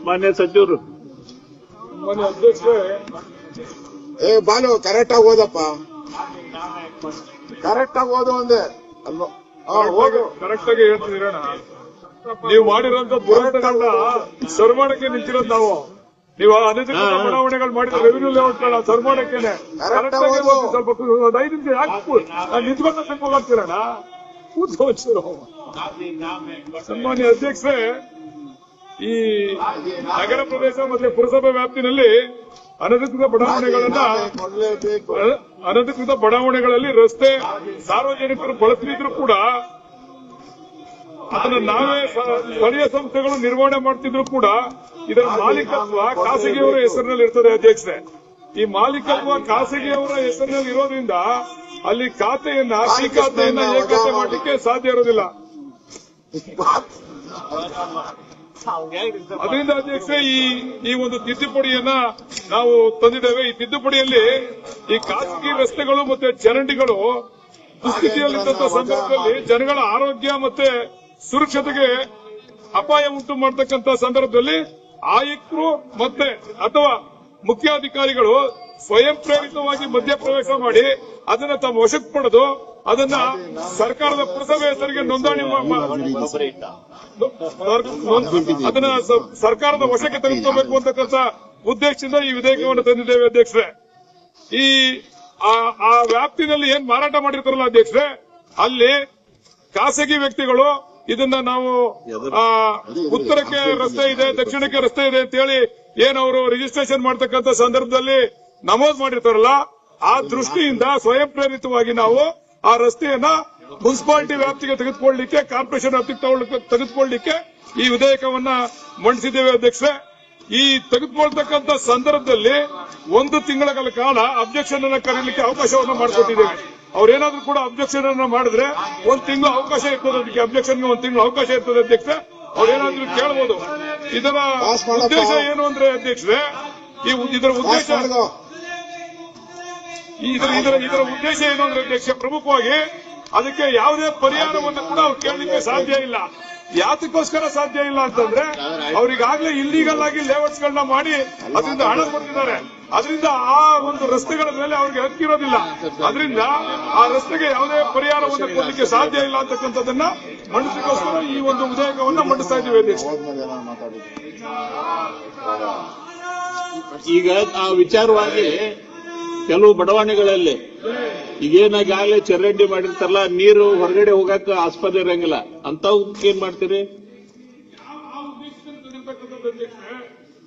ಮಾನ್ಯ ಸಚಿವರು. ಮಾನ್ಯ ಅಧ್ಯಕ್ಷರೇ, ಬಾಲು ಕರೆಕ್ಟ್ ಆಗಿ ಓದಪ್ಪ, ಕರೆಕ್ಟ್ ಆಗಿ ಓದು ಅಂದೆ ಅಲ್ವಾ? ಹೋಗು. ಕರೆಕ್ಟ್ ಆಗಿ ಹೇಳ್ತಿದ್ದೀರಣ್ಣ. ನೀವು ಮಾಡಿರೋಂತ ದುರಂತಗಳನ್ನ ಸರ್ಮಾಡಕ್ಕೆ ನಿಂತಿರೋದು ನಾವು. ನೀವು ಅನಧಿಕೃತ ಬಡಾವಣೆಗಳು ಮಾಡಿದ ರೆವಿನ್ಯೂ ಲೇಔಟ್ಗಳನ್ನ ಸರ್ಮಾಡಕ್ಕೇನೆ ಸ್ವಲ್ಪ 5 ನಿಮಿಷ ಯಾಕೆ ನಿಂತ್ಕೊಂಡ ಸಂಪೋಗ್ತೀರಣ್ಣ? ಸನ್ಮಾನ್ಯ ಅಧ್ಯಕ್ಷರೇ, ಈ ನಗರ ಪ್ರದೇಶ ಮತ್ತೆ ಪುರಸಭೆ ವ್ಯಾಪ್ತಿನಲ್ಲಿ ಅನಧಿಕೃತ ಬಡಾವಣೆಗಳಲ್ಲಿ ರಸ್ತೆ ಸಾರ್ವಜನಿಕರು ಬಳಸಲಿದ್ರು ಕೂಡ ಅದನ್ನ ನಾವೇ ಸ್ಥಳೀಯ ಸಂಸ್ಥೆಗಳು ನಿರ್ವಹಣೆ ಮಾಡ್ತಿದ್ರು ಕೂಡ ಇದರ ಮಾಲೀಕತ್ವ ಖಾಸಗಿಯವರ ಹೆಸರಿನಲ್ಲಿ ಇರ್ತದೆ ಅಧ್ಯಕ್ಷರೇ. ಈ ಮಾಲೀಕತ್ವ ಖಾಸಗಿಯವರ ಹೆಸರಿನಲ್ಲಿ ಇರೋದ್ರಿಂದ ಅಲ್ಲಿ ಖಾತೆಯನ್ನ ಏಕತೆ ಮಾಡಲಿಕ್ಕೆ ಸಾಧ್ಯ ಇರೋದಿಲ್ಲ. ಅದರಿಂದ ಅಧ್ಯಕ್ಷರೇ, ಈ ಒಂದು ತಿದ್ದುಪಡಿಯನ್ನ ನಾವು ತಂದಿದ್ದೇವೆ. ಈ ತಿದ್ದುಪಡಿಯಲ್ಲಿ ಈ ಖಾಸಗಿ ರಸ್ತೆಗಳು ಮತ್ತೆ ಚರಂಡಿಗಳು ದುಸ್ಥಿತಿಯಲ್ಲಿದ್ದಂತಹ ಸಂದರ್ಭದಲ್ಲಿ ಜನಗಳ ಆರೋಗ್ಯ ಮತ್ತೆ ಸುರಕ್ಷತೆಗೆ ಅಪಾಯ ಉಂಟು ಮಾಡತಕ್ಕಂತ ಸಂದರ್ಭದಲ್ಲಿ ಆಯುಕ್ತರು ಮತ್ತೆ ಅಥವಾ ಮುಖ್ಯಾಧಿಕಾರಿಗಳು ಸ್ವಯಂ ಪ್ರೇರಿತವಾಗಿ ಮಧ್ಯಪ್ರವೇಶ ಮಾಡಿ ಅದನ್ನ ತಮ್ಮ ವಶಕ್ಕೆ ಪಡೆದು ಅದನ್ನ ಸರ್ಕಾರದ ಪುರಸಭೆ ಹೆಸರಿಗೆ ನೋಂದಣಿ ಅದನ್ನ ಸರ್ಕಾರದ ವಶಕ್ಕೆ ತೆಗೆದುಕೋಬೇಕು ಅಂತಕ್ಕಂಥ ಉದ್ದೇಶದಿಂದ ಈ ವಿಧೇಯಕವನ್ನು ತಂದಿದ್ದೇವೆ ಅಧ್ಯಕ್ಷರೇ. ಆ ವ್ಯಾಪ್ತಿನಲ್ಲಿ ಏನ್ ಮಾರಾಟ ಮಾಡಿರ್ತಾರಲ್ಲ ಅಧ್ಯಕ್ಷರೇ, ಅಲ್ಲಿ ಖಾಸಗಿ ವ್ಯಕ್ತಿಗಳು ಇದನ್ನ ನಾವು ಉತ್ತರಕ್ಕೆ ರಸ್ತೆ ಇದೆ, ದಕ್ಷಿಣಕ್ಕೆ ರಸ್ತೆ ಇದೆ ಅಂತ ಹೇಳಿ ಏನವರು ರಿಜಿಸ್ಟ್ರೇಷನ್ ಮಾಡತಕ್ಕಂಥ ಸಂದರ್ಭದಲ್ಲಿ ನಮೂದು ಮಾಡಿರ್ತಾರಲ್ಲ, ಆ ದೃಷ್ಟಿಯಿಂದ ಸ್ವಯಂ ಪ್ರೇರಿತವಾಗಿ ನಾವು ಆ ರಸ್ತೆಯನ್ನ ಮುನ್ಸಿಪಾಲಿಟಿ ವ್ಯಾಪ್ತಿಗೆ ತೆಗೆದುಕೊಳ್ಳಲಿಕ್ಕೆ, ಕಾರ್ಪೊರೇಷನ್ ವ್ಯಾಪ್ತಿಗೆ ತೆಗೆದುಕೊಳ್ಳಲಿಕ್ಕೆ ಈ ವಿಧೇಯಕವನ್ನ ಮಂಡಿಸಿದ್ದೇವೆ ಅಧ್ಯಕ್ಷರೇ. ಈ ತೆಗೆದುಕೊಳ್ತಕ್ಕಂಥ ಸಂದರ್ಭದಲ್ಲಿ 1 ತಿಂಗಳ ಕಾಲ ಅಬ್ಜೆಕ್ಷನ್ ಅನ್ನ ಕರೀಲಿಕ್ಕೆ ಅವಕಾಶವನ್ನು ಮಾಡಿಕೊಟ್ಟಿದ್ದೇವೆ. ಅವ್ರೇನಾದ್ರೂ ಕೂಡ ಅಬ್ಜೆಕ್ಷನ್ ಅನ್ನ ಮಾಡಿದ್ರೆ 1 ತಿಂಗಳು ಅವಕಾಶ ಇರ್ತದೆ, ಅದಕ್ಕೆ ಅಬ್ಜೆಕ್ಷನ್ಗೆ 1 ತಿಂಗಳು ಅವಕಾಶ ಇರ್ತದೆ ಅಧ್ಯಕ್ಷರೇ. ಅವ್ರೇನಾದ್ರೂ ಕೇಳಬಹುದು. ಇದರ ಉದ್ದೇಶ ಏನು ಅಂದ್ರೆ ಅಧ್ಯಕ್ಷರೇ, ಇದರ ಉದ್ದೇಶ ಏನು ಅಂದ್ರೆ ಅಧ್ಯಕ್ಷ, ಪ್ರಮುಖವಾಗಿ ಅದಕ್ಕೆ ಯಾವುದೇ ಪರಿಹಾರವನ್ನು ಕೂಡ ಅವ್ರು ಕೇಳಲಿಕ್ಕೆ ಸಾಧ್ಯ ಇಲ್ಲ. ಯಾತಕ್ಕೋಸ್ಕರ ಸಾಧ್ಯ ಇಲ್ಲ ಅಂತಂದ್ರೆ, ಅವ್ರಿಗಾಗಲೇ ಇಲ್ಲಿಗಲ್ ಆಗಿ ಲೇಔಟ್ಸ್ ಗಳನ್ನ ಮಾಡಿ ಅದರಿಂದ ಹಣ ಕೊಡ್ತಿದ್ದಾರೆ. ಅದರಿಂದ ಆ ಒಂದು ರಸ್ತೆಗಳ ಮೇಲೆ ಅವ್ರಿಗೆ ಹಕ್ಕಿರೋದಿಲ್ಲ. ಅದರಿಂದ ಆ ರಸ್ತೆಗೆ ಯಾವುದೇ ಪರಿಹಾರವನ್ನು ಕೊಡಲಿಕ್ಕೆ ಸಾಧ್ಯ ಇಲ್ಲ ಅಂತಕ್ಕಂಥದ್ದನ್ನ ಮಂಡಿಸಲಿಕ್ಕೋಸ್ಕರ ಈ ಒಂದು ವಿಧೇಯಕವನ್ನ ಮಂಡಿಸ್ತಾ ಇದ್ದೀವಿ ಅಧ್ಯಕ್ಷ. ಈಗ ಆ ವಿಚಾರವಾಗಿ ಕೆಲವು ಬಡಾವಣೆಗಳಲ್ಲಿ ಈಗೇನಾಗಲೇ ಚರಂಡಿ ಮಾಡಿರ್ತಾರಲ್ಲ, ನೀರು ಹೊರಗಡೆ ಹೋಗಕ್ಕೆ ಆಸ್ಪದ ಇರಂಗಿಲ್ಲ, ಅಂತವಕ್ಕೆ ಏನ್ ಮಾಡ್ತೀರಿ?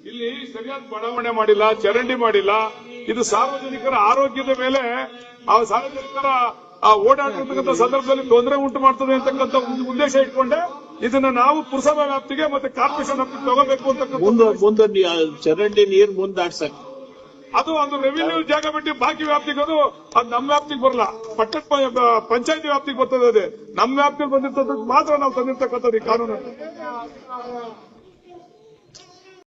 ಇಲ್ಲಿ ಸರಿಯಾದ ಬಡಾವಣೆ ಮಾಡಿಲ್ಲ, ಚರಂಡಿ ಮಾಡಿಲ್ಲ. ಇದು ಸಾರ್ವಜನಿಕರ ಆರೋಗ್ಯದ ಮೇಲೆ, ಆ ಸಾರ್ವಜನಿಕರ ಓಡಾಡಿರ್ತಕ್ಕಂಥ ಸಂದರ್ಭದಲ್ಲಿ ತೊಂದರೆ ಉಂಟು ಮಾಡ್ತದೆ ಅಂತಕ್ಕಂಥ ಉದ್ದೇಶ ಇಟ್ಕೊಂಡೆ ಇದನ್ನ ನಾವು ಪುರಸಭಾ ವ್ಯಾಪ್ತಿಗೆ ಮತ್ತೆ ಕಾರ್ಪೊರೇಷನ್ ವ್ಯಾಪ್ತಿಗೆ ತಗೋಬೇಕು ಅಂತಕ್ಕಂಥ ಮುಂದೆ ಚರಂಡಿ ನೀರು ಮುಂದಾಡ್ಸಕ್ ಅದು ರೆವಿನ್ಯೂ ಜಾಗ ಬಿಟ್ಟು ಬಾಕಿ ವ್ಯಾಪ್ತಿಗೆ ಅದು ನಮ್ಮ ವ್ಯಾಪ್ತಿಗೆ ಬರಲ್ಲ, ಪಟ್ಟಣ ಪಂಚಾಯತಿ ವ್ಯಾಪ್ತಿಗೆ ಬರ್ತದೆ. ಅದೇ ನಮ್ಮ ವ್ಯಾಪ್ತಿಗೆ ಬಂದಿರ್ತದಕ್ಕೆ ಮಾತ್ರ ನಾವು ತಂದಿರ್ತಕ್ಕಂಥದ್ದು ಈ ಕಾನೂನು.